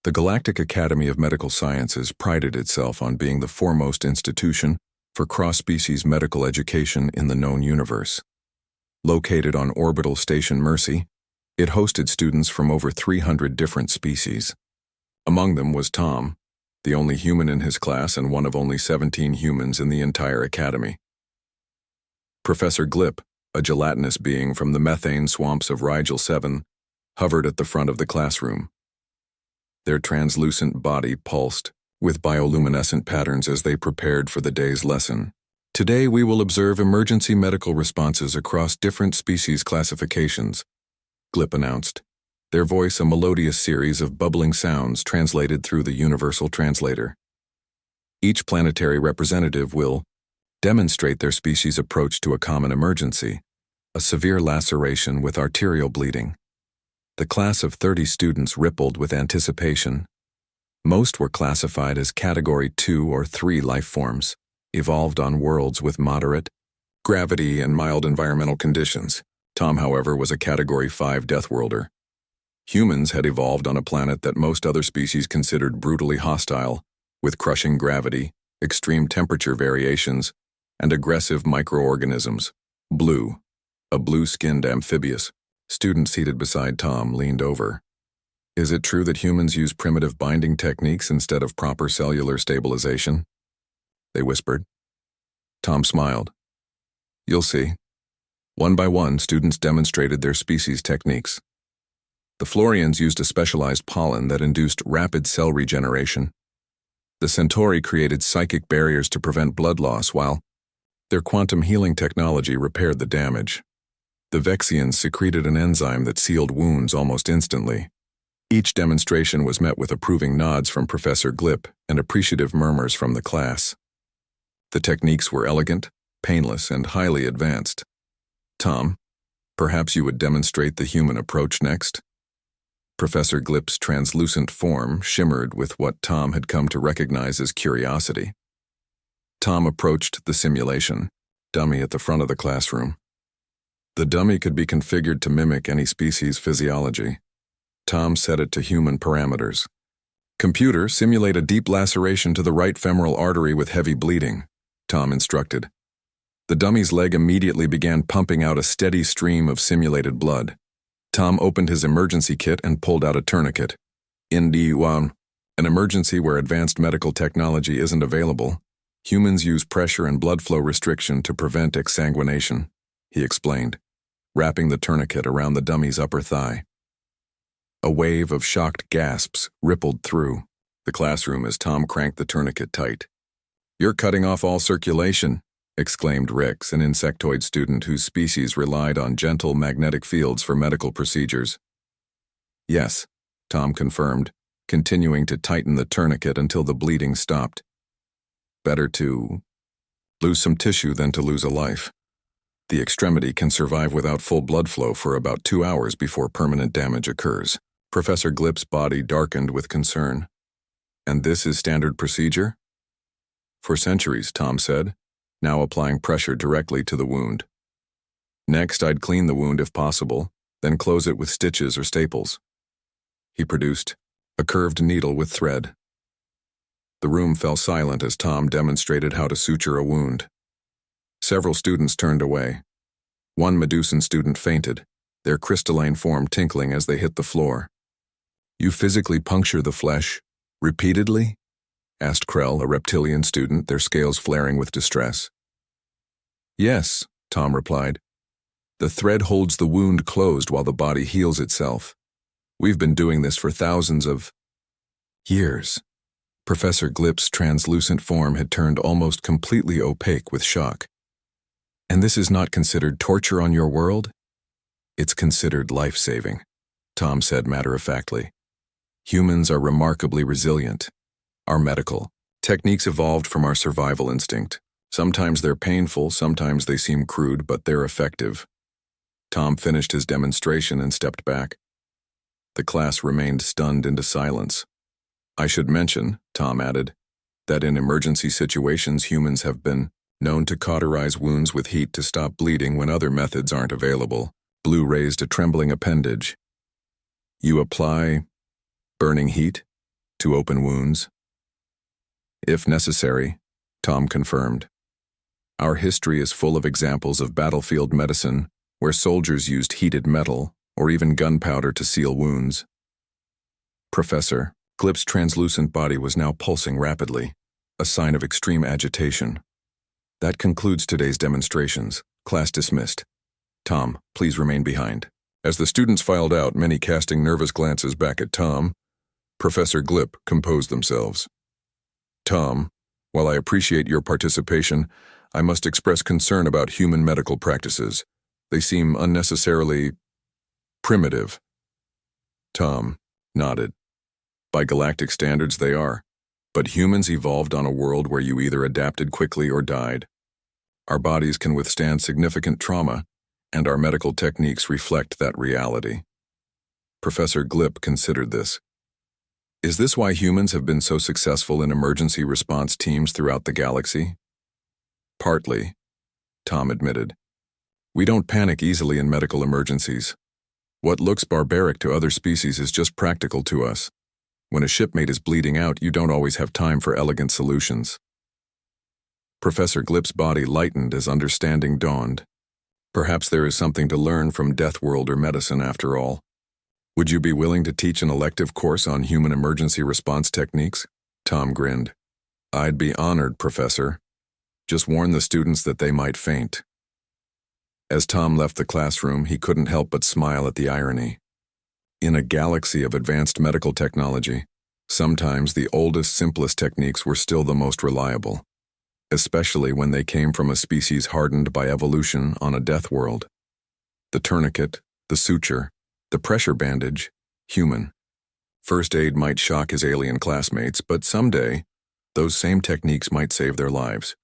The Galactic Academy of Medical Sciences prided itself on being the foremost institution for cross-species medical education in the known universe. Located on orbital station Mercy, it hosted students from over 300 different species. Among them was Tom, the only human in his class and one of only 17 humans in the entire academy. Professor Glip, a gelatinous being from the methane swamps of Rigel 7, hovered at the front of the classroom. Their translucent body pulsed with bioluminescent patterns as they prepared for the day's lesson. Today we will observe emergency medical responses across different species classifications, Glip announced, their voice a melodious series of bubbling sounds translated through the universal translator. Each planetary representative will demonstrate their species' approach to a common emergency, a severe laceration with arterial bleeding. The class of 30 students rippled with anticipation. Most were classified as Category 2 or 3 life forms, evolved on worlds with moderate gravity and mild environmental conditions. Tom, however, was a Category 5 Deathworlder. Humans had evolved on a planet that most other species considered brutally hostile, with crushing gravity, extreme temperature variations, and aggressive microorganisms. Blue, a blue-skinned amphibious student seated beside Tom, leaned over. Is it true that humans use primitive binding techniques instead of proper cellular stabilization? They whispered. Tom smiled. You'll see. One by one, students demonstrated their species' techniques. The Florians used a specialized pollen that induced rapid cell regeneration. The Centauri created psychic barriers to prevent blood loss, while their quantum healing technology repaired the damage. The Vexians secreted an enzyme that sealed wounds almost instantly. Each demonstration was met with approving nods from Professor Glip and appreciative murmurs from the class. The techniques were elegant, painless, and highly advanced. Tom, perhaps you would demonstrate the human approach next? Professor Glip's translucent form shimmered with what Tom had come to recognize as curiosity. Tom approached the simulation dummy at the front of the classroom. The dummy could be configured to mimic any species' physiology. Tom set it to human parameters. Computer, simulate a deep laceration to the right femoral artery with heavy bleeding, Tom instructed. The dummy's leg immediately began pumping out a steady stream of simulated blood. Tom opened his emergency kit and pulled out a tourniquet. In D1, an emergency where advanced medical technology isn't available, humans use pressure and blood flow restriction to prevent exsanguination, he explained, wrapping the tourniquet around the dummy's upper thigh. A wave of shocked gasps rippled through the classroom as Tom cranked the tourniquet tight. You're cutting off all circulation, exclaimed Rex, an insectoid student whose species relied on gentle magnetic fields for medical procedures. Yes, Tom confirmed, continuing to tighten the tourniquet until the bleeding stopped. Better to lose some tissue than to lose a life. The extremity can survive without full blood flow for about 2 hours before permanent damage occurs. Professor Glip's body darkened with concern. And this is standard procedure? For centuries, Tom said, now applying pressure directly to the wound. Next, I'd clean the wound if possible, then close it with stitches or staples. He produced a curved needle with thread. The room fell silent as Tom demonstrated how to suture a wound. Several students turned away. One Medusan student fainted, their crystalline form tinkling as they hit the floor. You physically puncture the flesh, repeatedly? Asked Krell, a reptilian student, their scales flaring with distress. Yes, Tom replied. The thread holds the wound closed while the body heals itself. We've been doing this for thousands of years. Professor Glip's translucent form had turned almost completely opaque with shock. And this is not considered torture on your world? It's considered life-saving, Tom said matter-of-factly. Humans are remarkably resilient. Our medical techniques evolved from our survival instinct. Sometimes they're painful, sometimes they seem crude, but they're effective. Tom finished his demonstration and stepped back. The class remained stunned into silence. I should mention, Tom added, that in emergency situations humans have been known to cauterize wounds with heat to stop bleeding when other methods aren't available. Blue raised a trembling appendage. You apply burning heat? To open wounds? If necessary, Tom confirmed. Our history is full of examples of battlefield medicine where soldiers used heated metal or even gunpowder to seal wounds. Professor Glip's translucent body was now pulsing rapidly, a sign of extreme agitation. That concludes today's demonstrations. Class dismissed. Tom, please remain behind. As the students filed out, many casting nervous glances back at Tom, Professor Glip composed themselves. Tom, while I appreciate your participation, I must express concern about human medical practices. They seem unnecessarily primitive. Tom nodded. By galactic standards, they are. But humans evolved on a world where you either adapted quickly or died. Our bodies can withstand significant trauma, and our medical techniques reflect that reality. Professor Glip considered this. Is this why humans have been so successful in emergency response teams throughout the galaxy? Partly, Tom admitted. We don't panic easily in medical emergencies. What looks barbaric to other species is just practical to us. When a shipmate is bleeding out, you don't always have time for elegant solutions. Professor Glip's body lightened as understanding dawned. Perhaps there is something to learn from Deathworlder medicine after all. Would you be willing to teach an elective course on human emergency response techniques? Tom grinned. I'd be honored, Professor. Just warn the students that they might faint. As Tom left the classroom, he couldn't help but smile at the irony. In a galaxy of advanced medical technology, sometimes the oldest, simplest techniques were still the most reliable, especially when they came from a species hardened by evolution on a death world. The tourniquet, the suture, the pressure bandage, human. First aid might shock his alien classmates, but someday, those same techniques might save their lives.